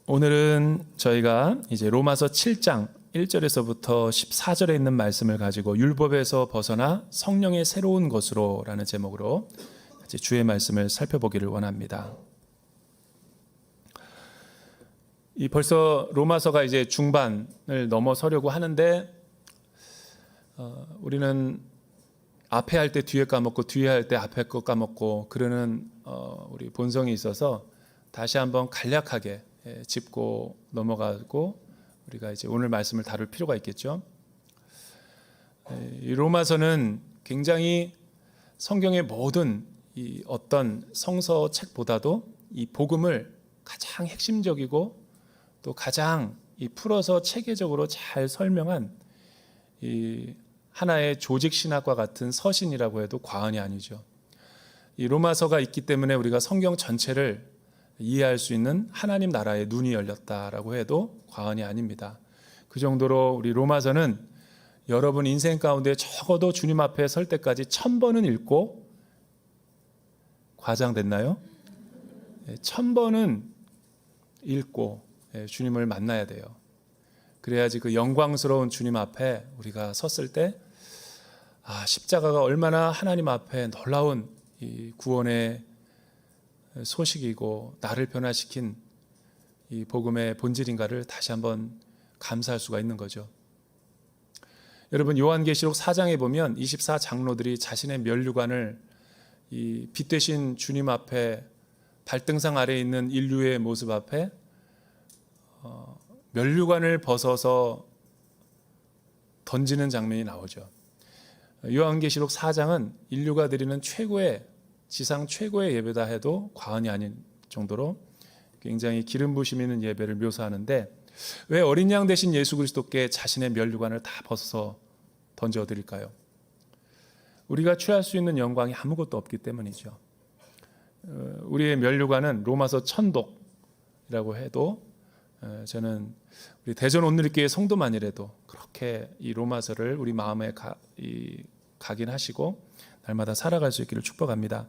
오늘은 저희가 이제 로마서 7장 1절에서부터 14절에 있는 말씀을 가지고 율법에서 벗어나 성령의 새로운 것으로라는 제목으로 이제 주의 말씀을 살펴보기를 원합니다. 이 벌써 로마서가 이제 중반을 넘어서려고 하는데 우리는 앞에 할 때 뒤에 까먹고 뒤에 할 때 앞에 거 까먹고 그러는 우리 본성이 있어서 다시 한번 간략하게 짚고 넘어가고 우리가 이제 오늘 말씀을 다룰 필요가 있겠죠. 이 로마서는 굉장히 성경의 모든 이 어떤 성서 책보다도 이 복음을 가장 핵심적이고 또 가장 이 풀어서 체계적으로 잘 설명한 이 하나의 조직 신학과 같은 서신이라고 해도 과언이 아니죠. 이 로마서가 있기 때문에 우리가 성경 전체를 이해할 수 있는 하나님 나라의 눈이 열렸다라고 해도 과언이 아닙니다. 그 정도로 우리 로마서는 여러분 인생 가운데 적어도 주님 앞에 설 때까지 1000번은 읽고 과장됐나요? 1000번은 읽고 주님을 만나야 돼요. 그래야지 그 영광스러운 주님 앞에 우리가 섰을 때 십자가가 얼마나 하나님 앞에 놀라운 이 구원의 소식이고 나를 변화시킨 이 복음의 본질인가를 다시 한번 감사할 수가 있는 거죠. 여러분 요한계시록 4장에 보면 24장로들이 자신의 면류관을 이 빛 되신 주님 앞에 발등상 아래에 있는 인류의 모습 앞에 면류관을 벗어서 던지는 장면이 나오죠. 요한계시록 4장은 인류가 드리는 지상 최고의 예배다 해도 과언이 아닌 정도로 굉장히 기름 부심 있는 예배를 묘사하는데 왜 어린 양 대신 예수 그리스도께 자신의 면류관을 다 벗어서 던져드릴까요? 우리가 취할 수 있는 영광이 아무것도 없기 때문이죠. 우리의 면류관은 로마서 1000독이라고 해도 저는 우리 대전 온누리교회 성도만이라도 그렇게 이 로마서를 우리 마음에 각인하시고 날마다 살아갈 수 있기를 축복합니다.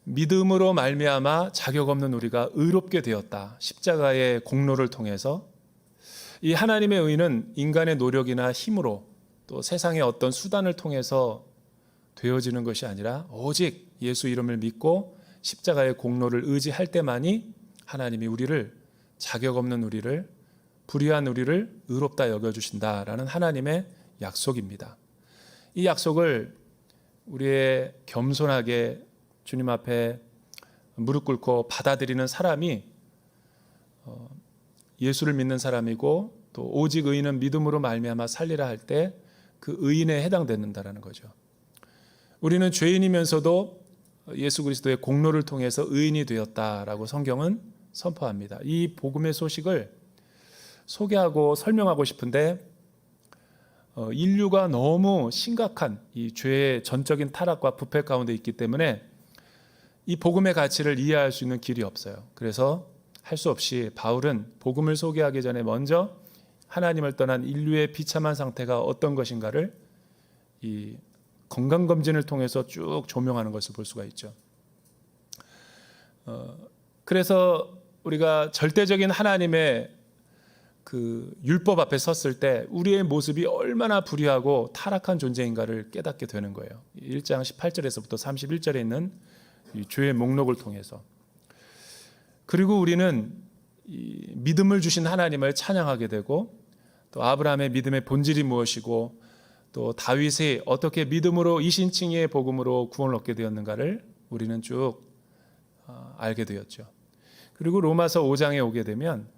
믿음으로 말미암아 자격 없는 우리가 의롭게 되었다. 십자가의 공로를 통해서 이 하나님의 의는 인간의 노력이나 힘으로 또 세상의 어떤 수단을 통해서 되어지는 것이 아니라 오직 예수 이름을 믿고 십자가의 공로를 의지할 때만이 하나님이 우리를 자격 없는 우리를 불의한 우리를 의롭다 여겨주신다라는 하나님의 약속입니다. 이 약속을 우리의 겸손하게 주님 앞에 무릎 꿇고 받아들이는 사람이 예수를 믿는 사람이고 또 오직 의인은 믿음으로 말미암아 살리라 할 때 그 의인에 해당된다라는 거죠. 우리는 죄인이면서도 예수 그리스도의 공로를 통해서 의인이 되었다라고 성경은 선포합니다. 이 복음의 소식을 소개하고 설명하고 싶은데 인류가 너무 심각한 이 죄의 전적인 타락과 부패 가운데 있기 때문에 이 복음의 가치를 이해할 수 있는 길이 없어요. 그래서 할 수 없이 바울은 복음을 소개하기 전에 먼저 하나님을 떠난 인류의 비참한 상태가 어떤 것인가를 이 건강검진을 통해서 쭉 조명하는 것을 볼 수가 있죠. 그래서 우리가 절대적인 하나님의 그 율법 앞에 섰을 때 우리의 모습이 얼마나 불의하고 타락한 존재인가를 깨닫게 되는 거예요. 1장 18절에서부터 31절에 있는 이 죄의 목록을 통해서. 그리고 우리는 이 믿음을 주신 하나님을 찬양하게 되고 또 아브라함의 믿음의 본질이 무엇이고 또 다윗이 어떻게 믿음으로 이신칭의의 복음으로 구원을 얻게 되었는가를 우리는 쭉 알게 되었죠. 그리고 로마서 5장에 오게 되면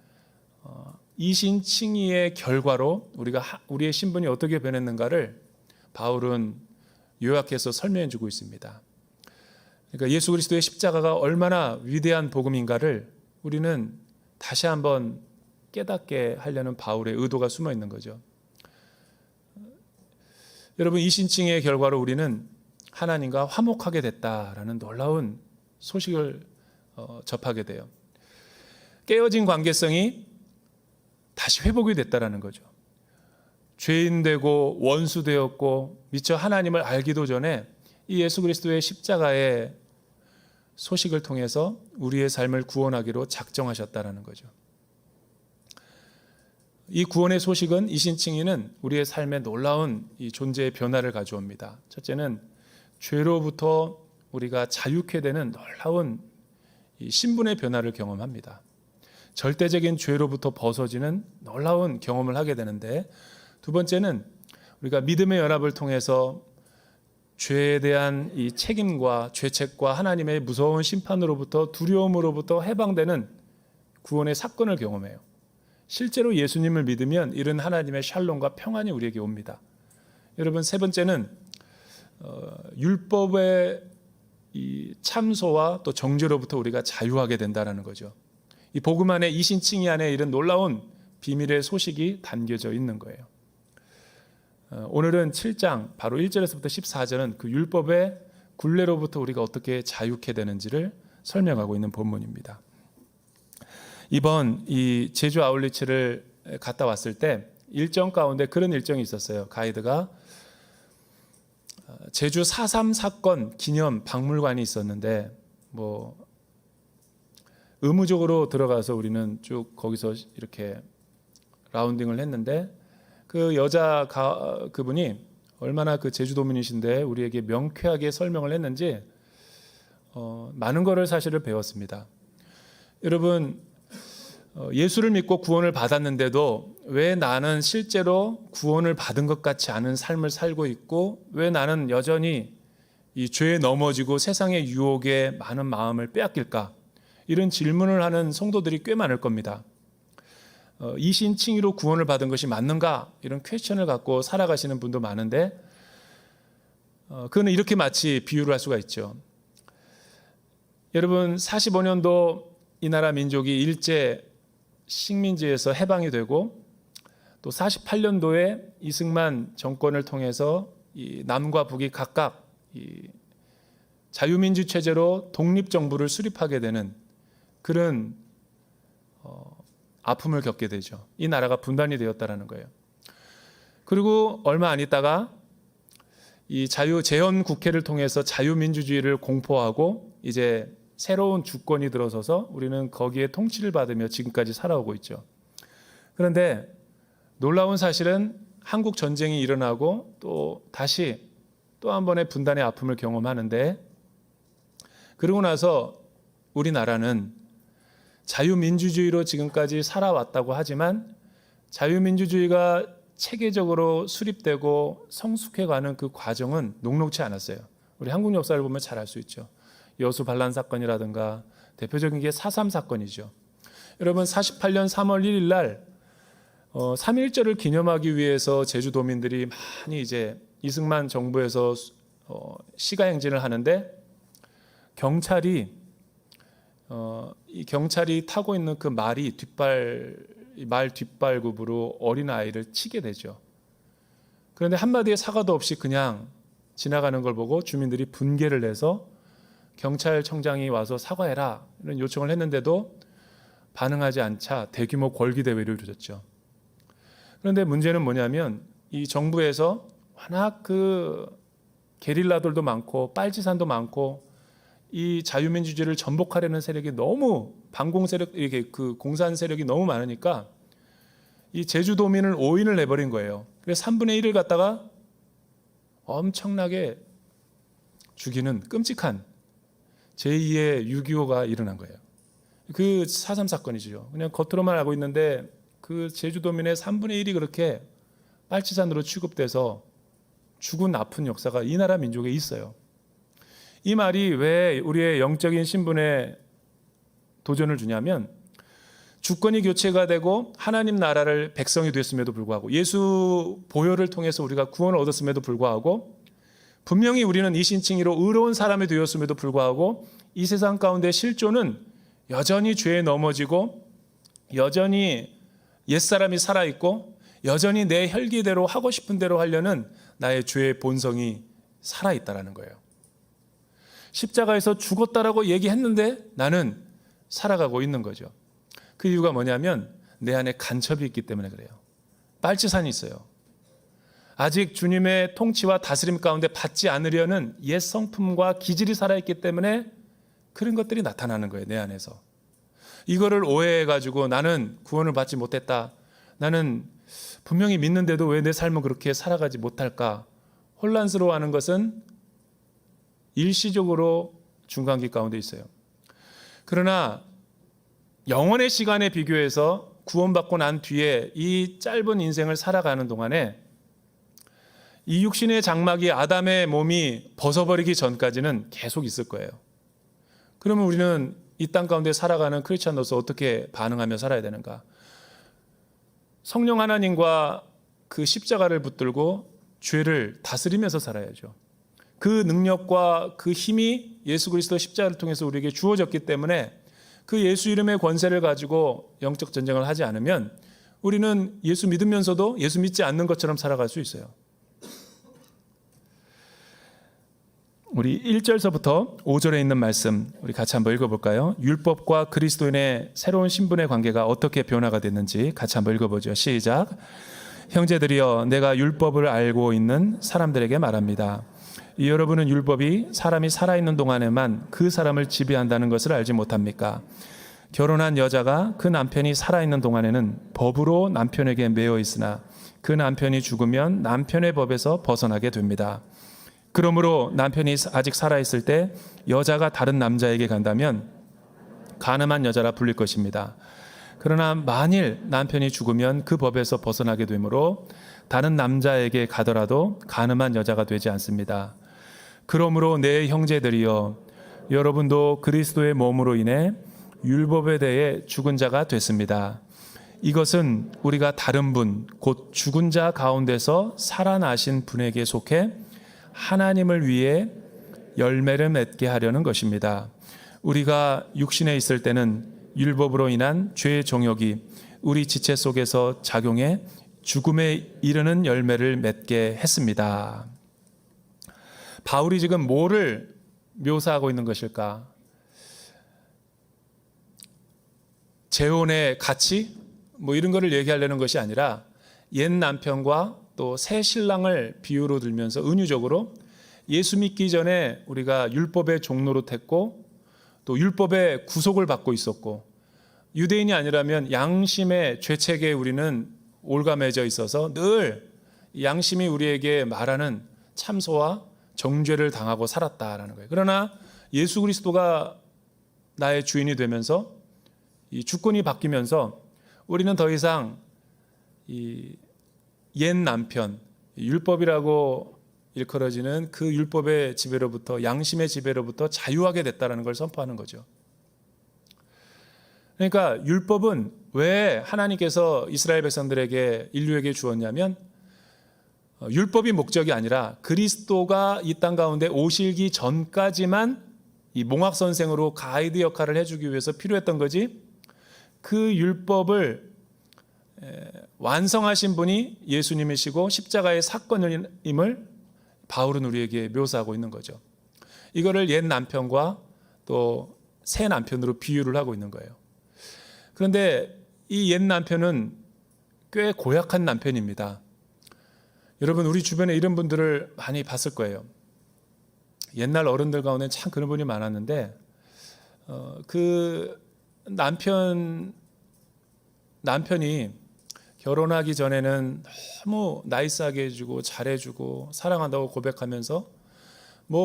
이신칭의의 결과로 우리의 신분이 어떻게 변했는가를 바울은 요약해서 설명해 주고 있습니다. 그러니까 예수 그리스도의 십자가가 얼마나 위대한 복음인가를 우리는 다시 한번 깨닫게 하려는 바울의 의도가 숨어 있는 거죠. 여러분 이신칭의의 결과로 우리는 하나님과 화목하게 됐다라는 놀라운 소식을 접하게 돼요. 깨어진 관계성이 다시 회복이 됐다라는 거죠. 죄인 되고 원수 되었고 미처 하나님을 알기도 전에 이 예수 그리스도의 십자가의 소식을 통해서 우리의 삶을 구원하기로 작정하셨다라는 거죠. 이 구원의 소식은 이신칭의는 우리의 삶에 놀라운 이 존재의 변화를 가져옵니다. 첫째는 죄로부터 우리가 자유케 되는 놀라운 이 신분의 변화를 경험합니다. 절대적인 죄로부터 벗어지는 놀라운 경험을 하게 되는데, 두 번째는 우리가 믿음의 연합을 통해서 죄에 대한 이 책임과 죄책과 하나님의 무서운 심판으로부터, 두려움으로부터 해방되는 구원의 사건을 경험해요. 실제로 예수님을 믿으면 이런 하나님의 샬롬과 평안이 우리에게 옵니다. 여러분, 세 번째는 율법의 이 참소와 또 정죄로부터 우리가 자유하게 된다는 거죠. 이 복음 안에, 이신칭의 안에 이런 놀라운 비밀의 소식이 담겨져 있는 거예요. 오늘은 7장 바로 1절에서부터 14절은 그 율법의 굴레로부터 우리가 어떻게 자유케 되는지를 설명하고 있는 본문입니다. 이번 이 제주 아울리치를 갔다 왔을 때 일정 가운데 그런 일정이 있었어요. 가이드가 제주 4.3 사건 기념 박물관이 있었는데 의무적으로 들어가서 우리는 쭉 거기서 이렇게 라운딩을 했는데, 그 그분이 얼마나 그 제주도민이신데 우리에게 명쾌하게 설명을 했는지 많은 거를 사실을 배웠습니다. 여러분, 예수를 믿고 구원을 받았는데도 왜 나는 실제로 구원을 받은 것 같지 않은 삶을 살고 있고, 왜 나는 여전히 이 죄에 넘어지고 세상의 유혹에 많은 마음을 빼앗길까? 이런 질문을 하는 성도들이 꽤 많을 겁니다. 이신칭의로 구원을 받은 것이 맞는가? 이런 퀘스천을 갖고 살아가시는 분도 많은데, 그거는 이렇게 마치 비유를 할 수가 있죠. 여러분, 45년도 이 나라 민족이 일제 식민지에서 해방이 되고, 또 48년도에 이승만 정권을 통해서 이 남과 북이 각각 이 자유민주 체제로 독립정부를 수립하게 되는 그런 아픔을 겪게 되죠. 이 나라가 분단이 되었다라는 거예요. 그리고 얼마 안 있다가 이 재헌국회를 통해서 자유민주주의를 공포하고 이제 새로운 주권이 들어서서 우리는 거기에 통치를 받으며 지금까지 살아오고 있죠. 그런데 놀라운 사실은 한국 전쟁이 일어나고 또 다시 또 한 번의 분단의 아픔을 경험하는데, 그러고 나서 우리나라는 자유민주주의로 지금까지 살아왔다고 하지만 자유민주주의가 체계적으로 수립되고 성숙해가는 그 과정은 녹록치 않았어요. 우리 한국 역사를 보면 잘 알 수 있죠. 여수 반란 사건이라든가 대표적인 게 4.3 사건이죠. 여러분, 48년 3월 1일 날 3.1절을 기념하기 위해서 제주도민들이 많이 이제 이승만 정부에서 시가행진을 하는데, 이 경찰이 타고 있는 그 말 뒷발굽으로 어린아이를 치게 되죠. 그런데 한마디의 사과도 없이 그냥 지나가는 걸 보고 주민들이 분개를 내서 경찰청장이 와서 사과해라 이런 요청을 했는데도 반응하지 않자 대규모 걸기대회를 이루어졌죠. 그런데 문제는 뭐냐면, 이 정부에서 워낙 그 게릴라들도 많고 빨치산도 많고 이 자유민주주의를 전복하려는 세력이 너무 반공 세력, 이게 그 공산 세력이 너무 많으니까 이 제주도민을 오인을 내버린 거예요. 그래서 3분의 1을 갖다가 엄청나게 죽이는 끔찍한 제2의 6.25가 일어난 거예요. 그 4.3 사건이죠. 그냥 겉으로만 알고 있는데 그 제주도민의 3분의 1이 그렇게 빨치산으로 취급돼서 죽은 아픈 역사가 이 나라 민족에 있어요. 이 말이 왜 우리의 영적인 신분에 도전을 주냐면, 주권이 교체가 되고 하나님 나라를 백성이 됐음에도 불구하고, 예수 보혈을 통해서 우리가 구원을 얻었음에도 불구하고, 분명히 우리는 이신칭의로 의로운 사람이 되었음에도 불구하고 이 세상 가운데 실존은 여전히 죄에 넘어지고, 여전히 옛사람이 살아있고, 여전히 내 혈기대로 하고 싶은 대로 하려는 나의 죄의 본성이 살아있다라는 거예요. 십자가에서 죽었다라고 얘기했는데 나는 살아가고 있는 거죠. 그 이유가 뭐냐면 내 안에 간첩이 있기 때문에 그래요. 빨치산이 있어요. 아직 주님의 통치와 다스림 가운데 받지 않으려는 옛 성품과 기질이 살아있기 때문에 그런 것들이 나타나는 거예요, 내 안에서. 이거를 오해해가지고 나는 구원을 받지 못했다, 나는 분명히 믿는데도 왜 내 삶은 그렇게 살아가지 못할까, 혼란스러워하는 것은 일시적으로 중간기 가운데 있어요. 그러나 영원의 시간에 비교해서 구원받고 난 뒤에 이 짧은 인생을 살아가는 동안에 이 육신의 장막이, 아담의 몸이 벗어버리기 전까지는 계속 있을 거예요. 그러면 우리는 이 땅 가운데 살아가는 크리스찬으로서 어떻게 반응하며 살아야 되는가? 성령 하나님과 그 십자가를 붙들고 죄를 다스리면서 살아야죠. 그 능력과 그 힘이 예수 그리스도 십자가를 통해서 우리에게 주어졌기 때문에 그 예수 이름의 권세를 가지고 영적 전쟁을 하지 않으면 우리는 예수 믿으면서도 예수 믿지 않는 것처럼 살아갈 수 있어요. 우리 1절서부터 5절에 있는 말씀 우리 같이 한번 읽어볼까요? 율법과 그리스도인의 새로운 신분의 관계가 어떻게 변화가 됐는지 같이 한번 읽어보죠. 시작. 형제들이여, 내가 율법을 알고 있는 사람들에게 말합니다. 여러분은 율법이 사람이 살아있는 동안에만 그 사람을 지배한다는 것을 알지 못합니까? 결혼한 여자가 그 남편이 살아있는 동안에는 법으로 남편에게 매여 있으나 그 남편이 죽으면 남편의 법에서 벗어나게 됩니다. 그러므로 남편이 아직 살아있을 때 여자가 다른 남자에게 간다면 간음한 여자라 불릴 것입니다. 그러나 만일 남편이 죽으면 그 법에서 벗어나게 되므로 다른 남자에게 가더라도 간음한 여자가 되지 않습니다. 그러므로 내 형제들이여, 여러분도 그리스도의 몸으로 인해 율법에 대해 죽은 자가 됐습니다. 이것은 우리가 다른 분, 곧 죽은 자 가운데서 살아나신 분에게 속해 하나님을 위해 열매를 맺게 하려는 것입니다. 우리가 육신에 있을 때는 율법으로 인한 죄의 정욕이 우리 지체 속에서 작용해 죽음에 이르는 열매를 맺게 했습니다. 바울이 지금 뭐를 묘사하고 있는 것일까? 재혼의 가치? 이런 거를 얘기하려는 것이 아니라 옛 남편과 또 새 신랑을 비유로 들면서 은유적으로 예수 믿기 전에 우리가 율법의 종노릇했고 또 율법의 구속을 받고 있었고, 유대인이 아니라면 양심의 죄책에 우리는 올가매져 있어서 늘 양심이 우리에게 말하는 참소와 정죄를 당하고 살았다라는 거예요. 그러나 예수 그리스도가 나의 주인이 되면서 이 주권이 바뀌면서 우리는 더 이상 이 옛 남편, 율법이라고 일컬어지는 그 율법의 지배로부터, 양심의 지배로부터 자유하게 됐다는 걸 선포하는 거죠. 그러니까 율법은 왜 하나님께서 이스라엘 백성들에게, 인류에게 주었냐면 율법이 목적이 아니라 그리스도가 이 땅 가운데 오시기 전까지만 이 몽학선생으로 가이드 역할을 해주기 위해서 필요했던 거지, 그 율법을 완성하신 분이 예수님이시고 십자가의 사건임을 바울은 우리에게 묘사하고 있는 거죠. 이거를 옛 남편과 또 새 남편으로 비유를 하고 있는 거예요. 그런데 이 옛 남편은 꽤 고약한 남편입니다. 여러분, 우리 주변에 이런 분들을 많이 봤을 거예요. 옛날 어른들 가운데 참 그런 분이 많았는데 그 남편이 결혼하기 전에는 너무 나이스하게 해주고 잘해주고 사랑한다고 고백하면서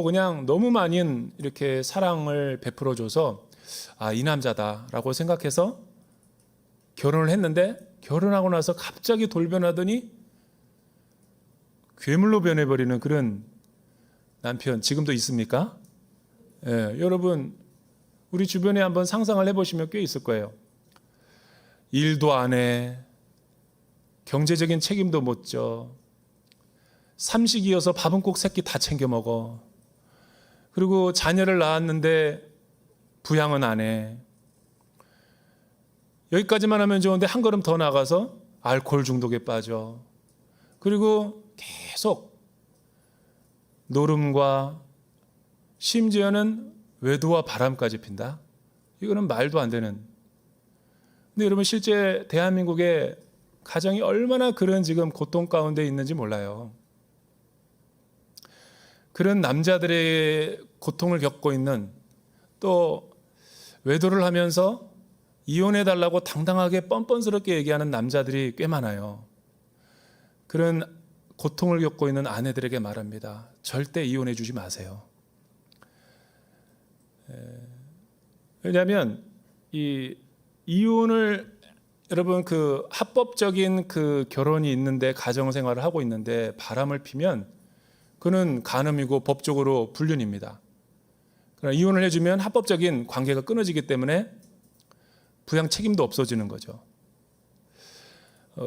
그냥 너무 많은 이렇게 사랑을 베풀어줘서 이 남자다라고 생각해서 결혼을 했는데, 결혼하고 나서 갑자기 돌변하더니 괴물로 변해버리는 그런 남편 지금도 있습니까? 여러분, 우리 주변에 한번 상상을 해보시면 꽤 있을 거예요. 일도 안 해, 경제적인 책임도 못 져, 삼식이어서 밥은 꼭 새끼 다 챙겨 먹어, 그리고 자녀를 낳았는데 부양은 안 해. 여기까지만 하면 좋은데 한 걸음 더 나가서 알코올 중독에 빠져. 그리고 계속 노름과 심지어는 외도와 바람까지 핀다. 이거는 말도 안 되는. 근데 여러분, 실제 대한민국의 가정이 얼마나 그런 지금 고통 가운데 있는지 몰라요. 그런 남자들의 고통을 겪고 있는, 또 외도를 하면서 이혼해달라고 당당하게 뻔뻔스럽게 얘기하는 남자들이 꽤 많아요. 그런 고통을 겪고 있는 아내들에게 말합니다. 절대 이혼해 주지 마세요. 왜냐하면 이 이혼을 여러분 그 합법적인 그 결혼이 있는데 가정 생활을 하고 있는데 바람을 피면 그는 간음이고 법적으로 불륜입니다. 그러나 이혼을 해주면 합법적인 관계가 끊어지기 때문에 부양 책임도 없어지는 거죠.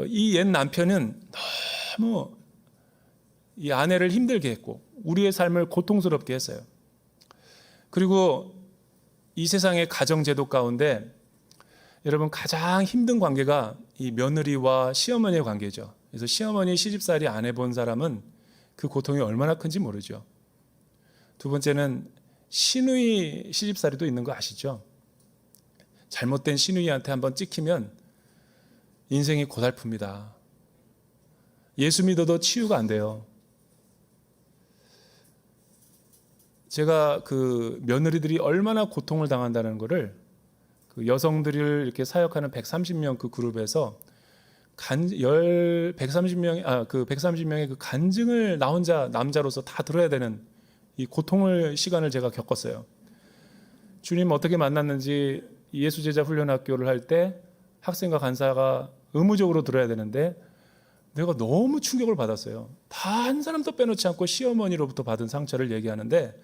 이 옛 남편은 너무 이 아내를 힘들게 했고 우리의 삶을 고통스럽게 했어요. 그리고 이 세상의 가정제도 가운데 여러분 가장 힘든 관계가 이 며느리와 시어머니의 관계죠. 그래서 시어머니 시집살이 안 해본 사람은 그 고통이 얼마나 큰지 모르죠. 두 번째는 시누이 시집살이도 있는 거 아시죠? 잘못된 시누이한테 한번 찍히면 인생이 고달픕니다. 예수 믿어도 치유가 안 돼요. 제가 그 며느리들이 얼마나 고통을 당한다는 것을 그 여성들을 이렇게 사역하는 130명 그 그룹에서 130명의 그 간증을 나 혼자 남자로서 다 들어야 되는 이 고통을 시간을 제가 겪었어요. 주님 어떻게 만났는지 예수제자 훈련학교를 할 때 학생과 간사가 의무적으로 들어야 되는데 내가 너무 충격을 받았어요. 다 한 사람도 빼놓지 않고 시어머니로부터 받은 상처를 얘기하는데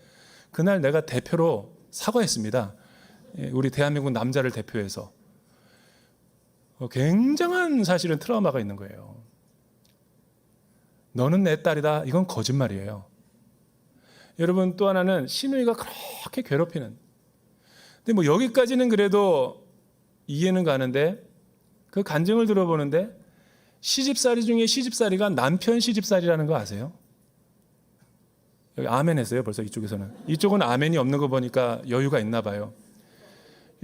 그날 내가 대표로 사과했습니다. 우리 대한민국 남자를 대표해서. 굉장한 사실은 트라우마가 있는 거예요. 너는 내 딸이다. 이건 거짓말이에요. 여러분 또 하나는 시누이가 그렇게 괴롭히는. 근데 뭐 여기까지는 그래도 이해는 가는데 그 간증을 들어보는데 시집살이 중에 시집살이가 남편 시집살이라는 거 아세요? 여기 아멘 했어요. 벌써 이쪽에서는. 이쪽은 아멘이 없는 거 보니까 여유가 있나 봐요.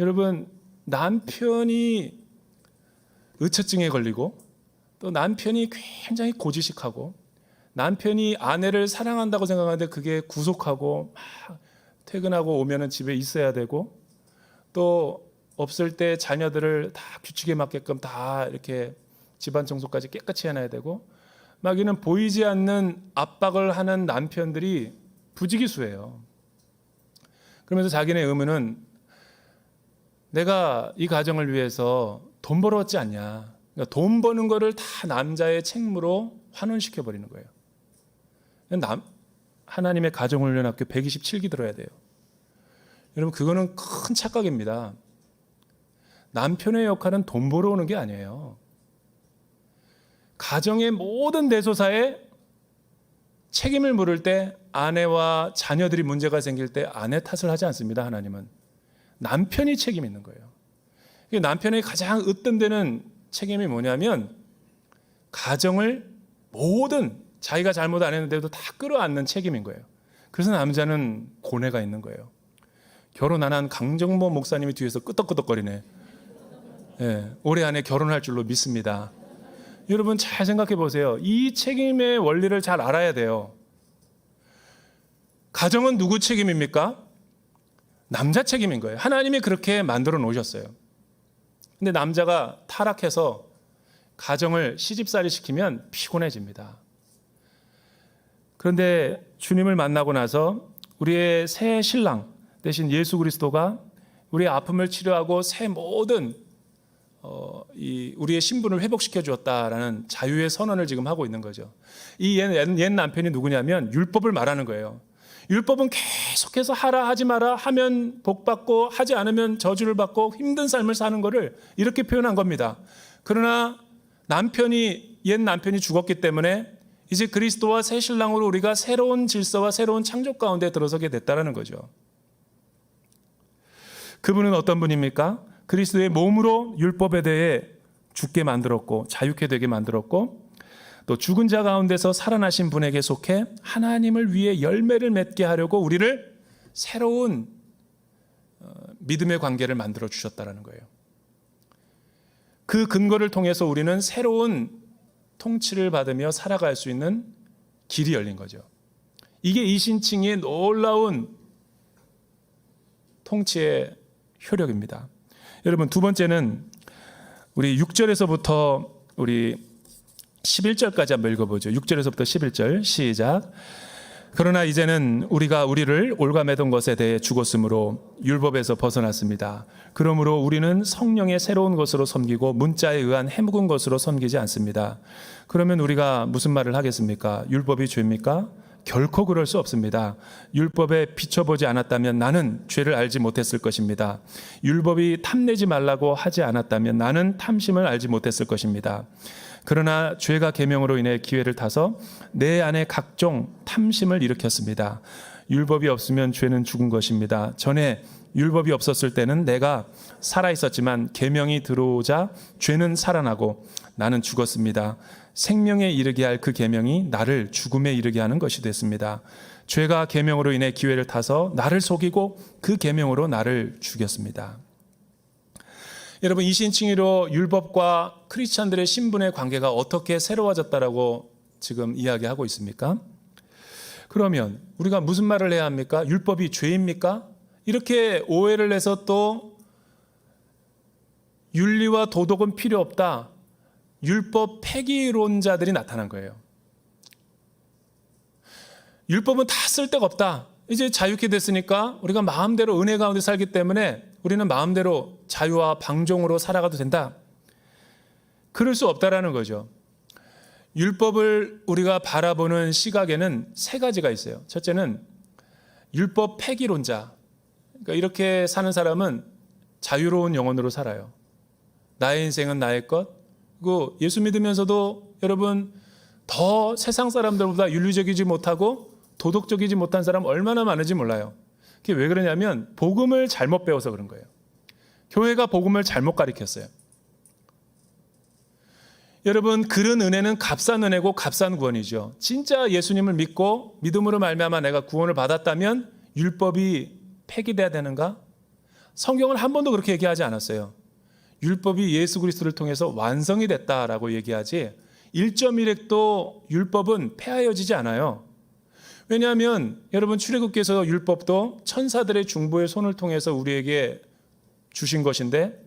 여러분 남편이 의처증에 걸리고 또 남편이 굉장히 고지식하고 남편이 아내를 사랑한다고 생각하는데 그게 구속하고 막 퇴근하고 오면은 집에 있어야 되고 또 없을 때 자녀들을 다 규칙에 맞게끔 다 이렇게 집안 청소까지 깨끗이 해놔야 되고 막 이는 보이지 않는 압박을 하는 남편들이 부지기수예요. 그러면서 자기네 의무는 내가 이 가정을 위해서 돈 벌었지 않냐. 그러니까 돈 버는 거를 다 남자의 책무로 환원시켜 버리는 거예요. 하나님의 가정훈련학교 127기 들어야 돼요. 여러분 그거는 큰 착각입니다. 남편의 역할은 돈 벌어오는 게 아니에요. 가정의 모든 대소사에 책임을 물을 때 아내와 자녀들이 문제가 생길 때 아내 탓을 하지 않습니다. 하나님은 남편이 책임 있는 거예요. 남편의 가장 으뜸되는 책임이 뭐냐면 가정을 모든 자기가 잘못 안 했는데도 다 끌어안는 책임인 거예요. 그래서 남자는 고뇌가 있는 거예요. 결혼 안 한 강정모 목사님이 뒤에서 끄덕끄덕거리네. 네, 올해 안에 결혼할 줄로 믿습니다. 여러분 잘 생각해 보세요. 이 책임의 원리를 잘 알아야 돼요. 가정은 누구 책임입니까? 남자 책임인 거예요. 하나님이 그렇게 만들어 놓으셨어요. 근데 남자가 타락해서 가정을 시집살이 시키면 피곤해집니다. 그런데 주님을 만나고 나서 우리의 새 신랑 대신 예수 그리스도가 우리의 아픔을 치료하고 새 모든 우리의 신분을 회복시켜 주었다라는 자유의 선언을 지금 하고 있는 거죠. 이 옛 남편이 누구냐면 율법을 말하는 거예요. 율법은 계속해서 하라 하지 마라 하면 복 받고 하지 않으면 저주를 받고 힘든 삶을 사는 거를 이렇게 표현한 겁니다. 그러나 옛 남편이 죽었기 때문에 이제 그리스도와 새 신랑으로 우리가 새로운 질서와 새로운 창조 가운데 들어서게 됐다라는 거죠. 그분은 어떤 분입니까? 그리스도의 몸으로 율법에 대해 죽게 만들었고 자유케 되게 만들었고 또 죽은 자 가운데서 살아나신 분에게 속해 하나님을 위해 열매를 맺게 하려고 우리를 새로운 믿음의 관계를 만들어 주셨다라는 거예요. 그 근거를 통해서 우리는 새로운 통치를 받으며 살아갈 수 있는 길이 열린 거죠. 이게 이신칭의 놀라운 통치의 효력입니다. 여러분, 두 번째는 우리 6절에서부터 우리 11절까지 한번 읽어보죠. 6절에서부터 11절 시작. 그러나 이제는 우리가 우리를 올가매던 것에 대해 죽었으므로 율법에서 벗어났습니다. 그러므로 우리는 성령의 새로운 것으로 섬기고 문자에 의한 해묵은 것으로 섬기지 않습니다. 그러면 우리가 무슨 말을 하겠습니까? 율법이 죄입니까? 결코 그럴 수 없습니다. 율법에 비춰보지 않았다면 나는 죄를 알지 못했을 것입니다. 율법이 탐내지 말라고 하지 않았다면 나는 탐심을 알지 못했을 것입니다. 그러나 죄가 계명으로 인해 기회를 타서 내 안에 각종 탐심을 일으켰습니다. 율법이 없으면 죄는 죽은 것입니다. 전에 율법이 없었을 때는 내가 살아 있었지만 계명이 들어오자 죄는 살아나고 나는 죽었습니다. 생명에 이르게 할 그 계명이 나를 죽음에 이르게 하는 것이 됐습니다. 죄가 계명으로 인해 기회를 타서 나를 속이고 그 계명으로 나를 죽였습니다. 여러분, 이신칭의로 율법과 크리스찬들의 신분의 관계가 어떻게 새로워졌다라고 지금 이야기하고 있습니까? 그러면 우리가 무슨 말을 해야 합니까? 율법이 죄입니까? 이렇게 오해를 해서 또 윤리와 도덕은 필요 없다, 율법 폐기론자들이 나타난 거예요. 율법은 다 쓸데가 없다. 이제 자유케 됐으니까 우리가 마음대로 은혜 가운데 살기 때문에 우리는 마음대로 자유와 방종으로 살아가도 된다. 그럴 수 없다라는 거죠. 율법을 우리가 바라보는 시각에는 세 가지가 있어요. 첫째는 율법 폐기론자. 그러니까 이렇게 사는 사람은 자유로운 영혼으로 살아요. 나의 인생은 나의 것. 그리고 예수 믿으면서도 여러분 더 세상 사람들보다 윤리적이지 못하고 도덕적이지 못한 사람 얼마나 많은지 몰라요. 그게 왜 그러냐면 복음을 잘못 배워서 그런 거예요. 교회가 복음을 잘못 가르쳤어요. 여러분, 그런 은혜는 값싼 은혜고 값싼 구원이죠. 진짜 예수님을 믿고 믿음으로 말미암아 내가 구원을 받았다면 율법이 폐기돼야 되는가? 성경은 한 번도 그렇게 얘기하지 않았어요. 율법이 예수 그리스도를 통해서 완성이 됐다라고 얘기하지 1.1획도 율법은 폐하여지지 않아요. 왜냐하면 여러분, 출애굽기에서 율법도 천사들의 중보의 손을 통해서 우리에게 주신 것인데,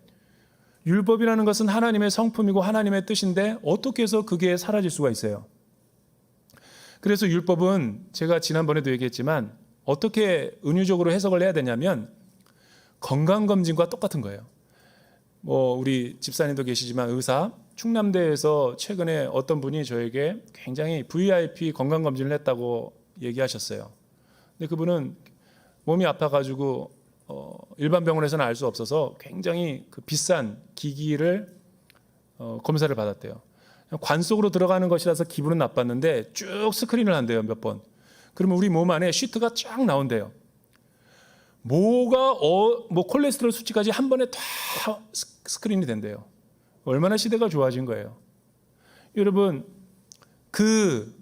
율법이라는 것은 하나님의 성품이고 하나님의 뜻인데 어떻게 해서 그게 사라질 수가 있어요? 그래서 율법은 제가 지난번에도 얘기했지만 어떻게 은유적으로 해석을 해야 되냐면 건강검진과 똑같은 거예요. 우리 집사님도 계시지만 의사, 충남대에서 최근에 어떤 분이 저에게 굉장히 VIP 건강검진을 했다고 얘기하셨어요. 근데 그분은 몸이 아파가지고 일반 병원에서는 알 수 없어서 굉장히 그 비싼 기기를 검사를 받았대요. 관 속으로 들어가는 것이라서 기분은 나빴는데 쭉 스크린을 한대요, 몇 번. 그러면 우리 몸 안에 시트가 쫙 나온대요. 뭐가 콜레스테롤 수치까지 한 번에 다 스크린이 된대요. 얼마나 시대가 좋아진 거예요. 여러분, 그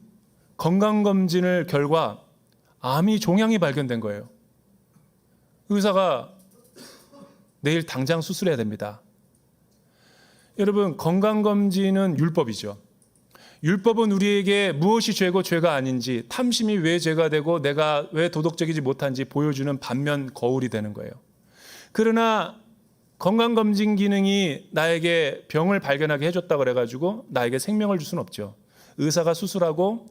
건강검진을 결과 암이 종양이 발견된 거예요. 의사가 내일 당장 수술해야 됩니다. 여러분, 건강검진은 율법이죠. 율법은 우리에게 무엇이 죄고 죄가 아닌지, 탐심이 왜 죄가 되고 내가 왜 도덕적이지 못한지 보여주는 반면 거울이 되는 거예요. 그러나 건강검진 기능이 나에게 병을 발견하게 해줬다고 그래가지고 나에게 생명을 줄 수는 없죠. 의사가 수술하고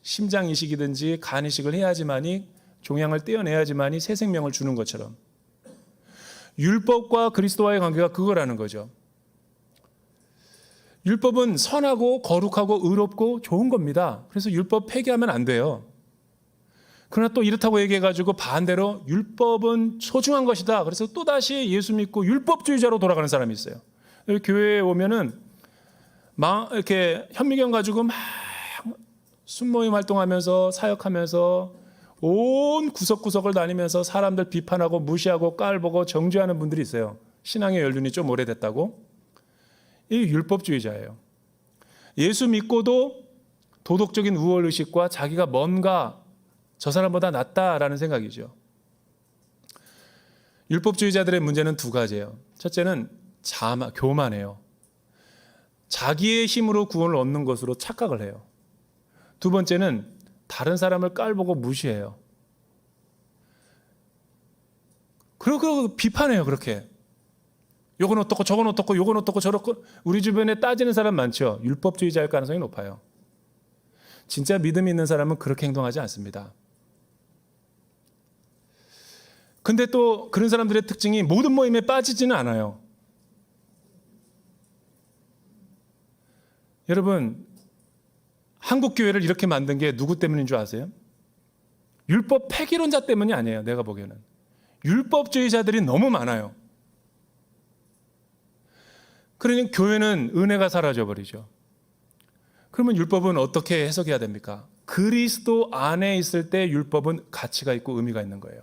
심장 이식이든지 간 이식을 해야지만이, 종양을 떼어내야지만이 새 생명을 주는 것처럼 율법과 그리스도와의 관계가 그거라는 거죠. 율법은 선하고 거룩하고 의롭고 좋은 겁니다. 그래서 율법 폐기하면 안 돼요. 그러나 또 이렇다고 얘기해가지고 반대로 율법은 소중한 것이다, 그래서 또다시 예수 믿고 율법주의자로 돌아가는 사람이 있어요. 교회에 오면은 이렇게 현미경 가지고 막 순모임 활동하면서 사역하면서 온 구석구석을 다니면서 사람들 비판하고 무시하고 깔보고 정죄하는 분들이 있어요. 신앙의 연륜이 좀 오래됐다고. 이 율법주의자예요. 예수 믿고도 도덕적인 우월의식과 자기가 뭔가 저 사람보다 낫다라는 생각이죠. 율법주의자들의 문제는 두 가지예요. 첫째는 교만해요. 자기의 힘으로 구원을 얻는 것으로 착각을 해요. 두 번째는 다른 사람을 깔보고 무시해요. 그리고 비판해요. 그렇게. 요건 어떻고 저건 어떻고 요건 어떻고 저렇고. 우리 주변에 따지는 사람 많죠. 율법주의자일 가능성이 높아요. 진짜 믿음이 있는 사람은 그렇게 행동하지 않습니다. 근데 또 그런 사람들의 특징이 모든 모임에 빠지지는 않아요. 여러분, 한국 교회를 이렇게 만든 게 누구 때문인 줄 아세요? 율법 폐기론자 때문이 아니에요. 내가 보기에는. 율법주의자들이 너무 많아요. 그러니 교회는 은혜가 사라져 버리죠. 그러면 율법은 어떻게 해석해야 됩니까? 그리스도 안에 있을 때 율법은 가치가 있고 의미가 있는 거예요.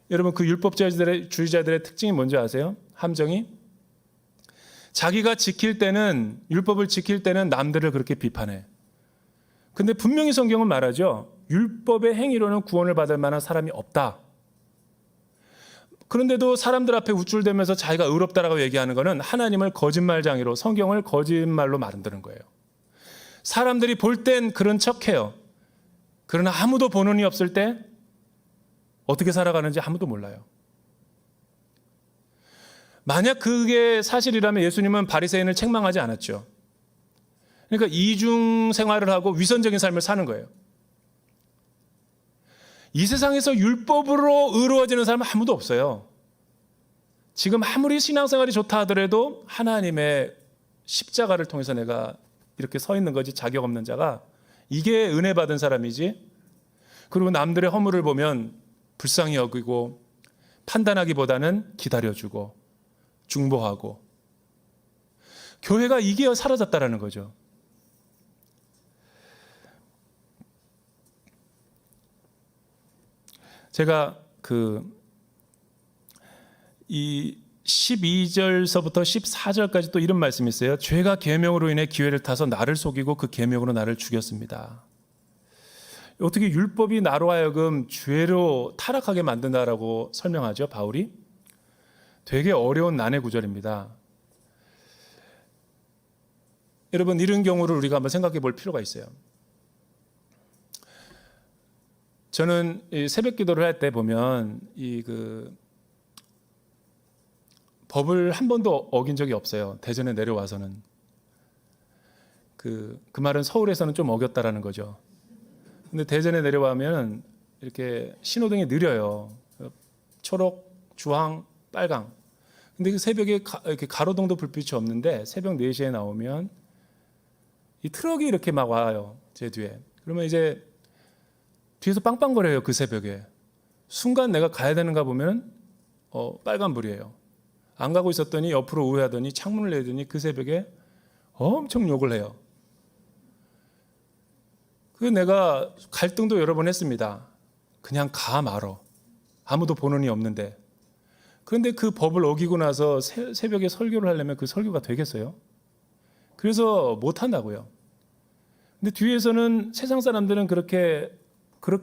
여러분, 그 율법주의자들의 특징이 뭔지 아세요? 함정이? 자기가 지킬 때는, 율법을 지킬 때는 남들을 그렇게 비판해. 근데 분명히 성경은 말하죠. 율법의 행위로는 구원을 받을 만한 사람이 없다. 그런데도 사람들 앞에 우쭐대면서 자기가 의롭다라고 얘기하는 것은 하나님을 거짓말장애로, 성경을 거짓말로 만드는 거예요. 사람들이 볼 땐 그런 척해요. 그러나 아무도 보는 이 없을 때 어떻게 살아가는지 아무도 몰라요. 만약 그게 사실이라면 예수님은 바리새인을 책망하지 않았죠. 그러니까 이중 생활을 하고 위선적인 삶을 사는 거예요. 이 세상에서 율법으로 의로워지는 사람은 아무도 없어요. 지금 아무리 신앙생활이 좋다 하더라도 하나님의 십자가를 통해서 내가 이렇게 서 있는 거지, 자격 없는 자가. 이게 은혜 받은 사람이지. 그리고 남들의 허물을 보면 불쌍히 여기고 판단하기보다는 기다려주고 중보하고. 교회가 이게 사라졌다라는 거죠. 제가 이 12절서부터 14절까지 또 이런 말씀이 있어요. 죄가 계명으로 인해 기회를 타서 나를 속이고 그 계명으로 나를 죽였습니다. 어떻게 율법이 나로 하여금 죄로 타락하게 만든다라고 설명하죠, 바울이? 되게 어려운 난해 구절입니다. 여러분, 이런 경우를 우리가 한번 생각해 볼 필요가 있어요. 저는 새벽 기도를 할 때 보면 법을 한 번도 어긴 적이 없어요. 대전에 내려와서는. 그 말은 서울에서는 좀 어겼다라는 거죠. 근데 대전에 내려와면 이렇게 신호등이 느려요. 초록, 주황, 빨강. 근데 그 새벽에 이렇게 가로등도 불빛이 없는데 새벽 4시에 나오면 이 트럭이 이렇게 막 와요. 제 뒤에. 그러면 이제 뒤에서 빵빵거려요. 그 새벽에. 순간 내가 가야 되는가 보면 빨간불이에요. 안 가고 있었더니 옆으로 우회하더니 창문을 내더니 그 새벽에 엄청 욕을 해요. 내가 갈등도 여러 번 했습니다. 그냥 가 말어. 아무도 보는 이 없는데. 그런데 그 법을 어기고 나서 새벽에 설교를 하려면 그 설교가 되겠어요? 그래서 못 한다고요. 근데 뒤에서는 세상 사람들은 그렇게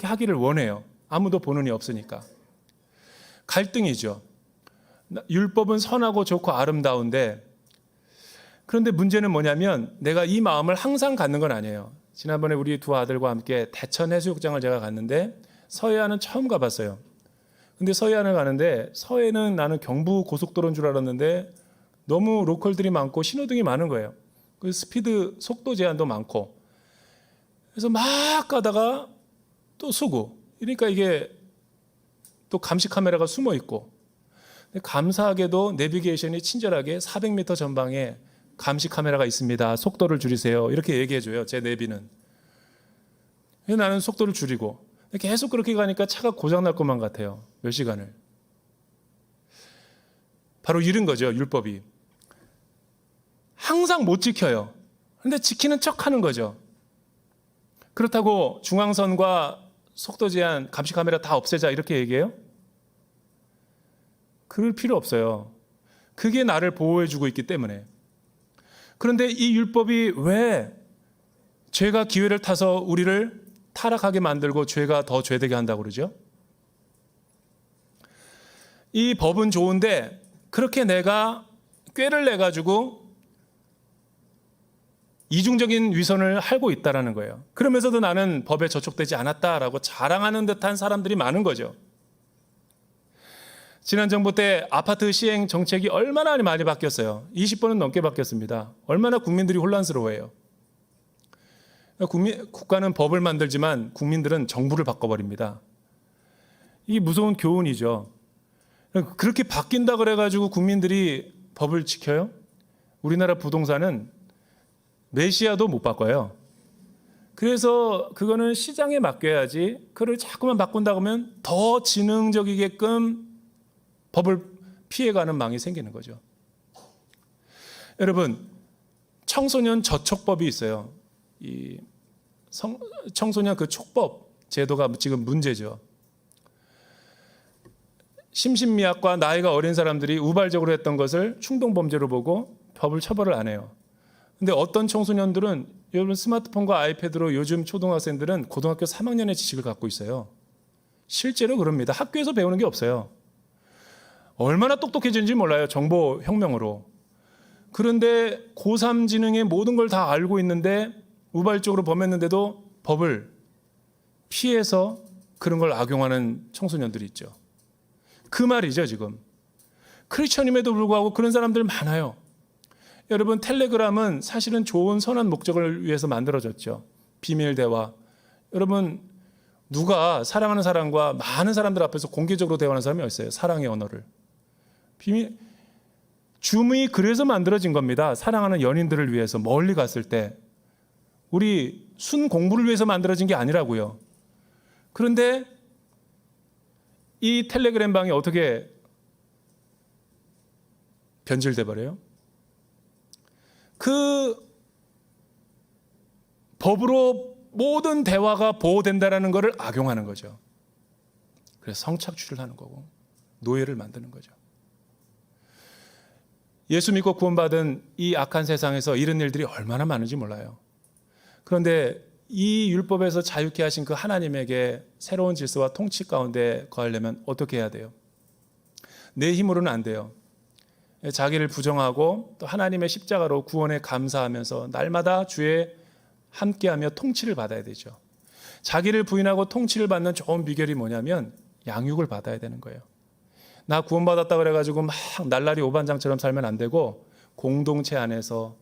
하기를 원해요. 아무도 보는 이 없으니까. 갈등이죠. 율법은 선하고 좋고 아름다운데, 그런데 문제는 뭐냐면 내가 이 마음을 항상 갖는 건 아니에요. 지난번에 우리 두 아들과 함께 대천 해수욕장을 제가 갔는데 서해안은 처음 가봤어요. 근데 서해안을 가는데 서해는 나는 경부 고속도로인 줄 알았는데 너무 로컬들이 많고 신호등이 많은 거예요. 그 스피드 속도 제한도 많고. 그래서 막 가다가 또 수구. 그러니까 이게 또 감시 카메라가 숨어 있고. 감사하게도 내비게이션이 친절하게 400m 전방에 감시 카메라가 있습니다. 속도를 줄이세요. 이렇게 얘기해줘요. 제 내비는. 그래서 나는 속도를 줄이고 계속 그렇게 가니까 차가 고장날 것만 같아요. 몇 시간을. 바로 이런 거죠. 율법이. 항상 못 지켜요. 그런데 지키는 척하는 거죠. 그렇다고 중앙선과 속도 제한, 감시 카메라 다 없애자 이렇게 얘기해요? 그럴 필요 없어요. 그게 나를 보호해주고 있기 때문에. 그런데 이 율법이 왜 죄가 기회를 타서 우리를 타락하게 만들고 죄가 더 죄되게 한다고 그러죠? 이 법은 좋은데 그렇게 내가 꾀를 내가지고 이중적인 위선을 하고 있다는 거예요. 그러면서도 나는 법에 저촉되지 않았다라고 자랑하는 듯한 사람들이 많은 거죠. 지난 정부 때 아파트 시행 정책이 얼마나 많이 바뀌었어요. 20번은 넘게 바뀌었습니다. 얼마나 국민들이 혼란스러워해요. 국가는 법을 만들지만 국민들은 정부를 바꿔버립니다. 이 무서운 교훈이죠. 그렇게 바뀐다 그래가지고 국민들이 법을 지켜요? 우리나라 부동산은 메시아도 못 바꿔요. 그래서 그거는 시장에 맡겨야지, 그걸 자꾸만 바꾼다고 하면 더 지능적이게끔 법을 피해가는 망이 생기는 거죠. 여러분, 청소년 저촉법이 있어요. 이 청소년 그 촉법 제도가 지금 문제죠. 심신미약과 나이가 어린 사람들이 우발적으로 했던 것을 충동범죄로 보고 법을 처벌을 안 해요. 근데 어떤 청소년들은, 여러분 스마트폰과 아이패드로 요즘 초등학생들은 고등학교 3학년의 지식을 갖고 있어요. 실제로 그럽니다. 학교에서 배우는 게 없어요. 얼마나 똑똑해지는지 몰라요. 정보혁명으로. 그런데 고3 지능의 모든 걸 다 알고 있는데 우발적으로 범했는데도 법을 피해서 그런 걸 악용하는 청소년들이 있죠. 그 말이죠, 지금. 크리스천임에도 불구하고 그런 사람들 많아요. 여러분, 텔레그램은 사실은 좋은 선한 목적을 위해서 만들어졌죠. 비밀 대화. 여러분, 누가 사랑하는 사람과 많은 사람들 앞에서 공개적으로 대화하는 사람이 있어요? 사랑의 언어를. 줌이 그래서 만들어진 겁니다. 사랑하는 연인들을 위해서 멀리 갔을 때. 우리 순 공부를 위해서 만들어진 게 아니라고요. 그런데 이 텔레그램 방이 어떻게 변질돼 버려요? 그 법으로 모든 대화가 보호된다라는 것을 악용하는 거죠. 그래서 성착취를 하는 거고 노예를 만드는 거죠. 예수 믿고 구원받은 이 악한 세상에서 이런 일들이 얼마나 많은지 몰라요. 그런데 이 율법에서 자유케 하신 그 하나님에게 새로운 질서와 통치 가운데 거하려면 어떻게 해야 돼요? 내 힘으로는 안 돼요. 자기를 부정하고 또 하나님의 십자가로 구원에 감사하면서 날마다 주의 함께하며 통치를 받아야 되죠. 자기를 부인하고 통치를 받는 좋은 비결이 뭐냐면 양육을 받아야 되는 거예요. 나 구원받았다 그래가지고 막 날라리 오반장처럼 살면 안 되고 공동체 안에서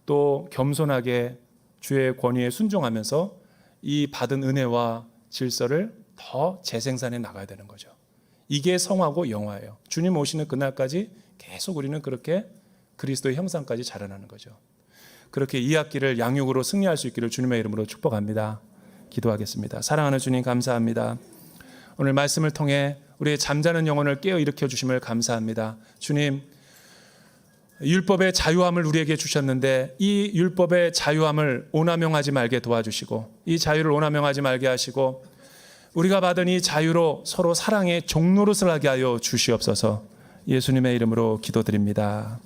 또 겸손하게 주의 권위에 순종하면서 이 받은 은혜와 질서를 더 재생산해 나가야 되는 거죠. 이게 성화고 영화예요. 주님 오시는 그날까지 계속 우리는 그렇게 그리스도의 형상까지 자라나는 거죠. 그렇게 이 학기를 양육으로 승리할 수 있기를 주님의 이름으로 축복합니다. 기도하겠습니다. 사랑하는 주님 감사합니다. 오늘 말씀을 통해 우리의 잠자는 영혼을 깨어 일으켜 주심을 감사합니다. 주님, 율법의 자유함을 우리에게 주셨는데 이 율법의 자유함을 오남용하지 말게 도와주시고 이 자유를 오남용하지 말게 하시고 우리가 받은 이 자유로 서로 사랑의 종노릇을 하게 하여 주시옵소서. 예수님의 이름으로 기도드립니다.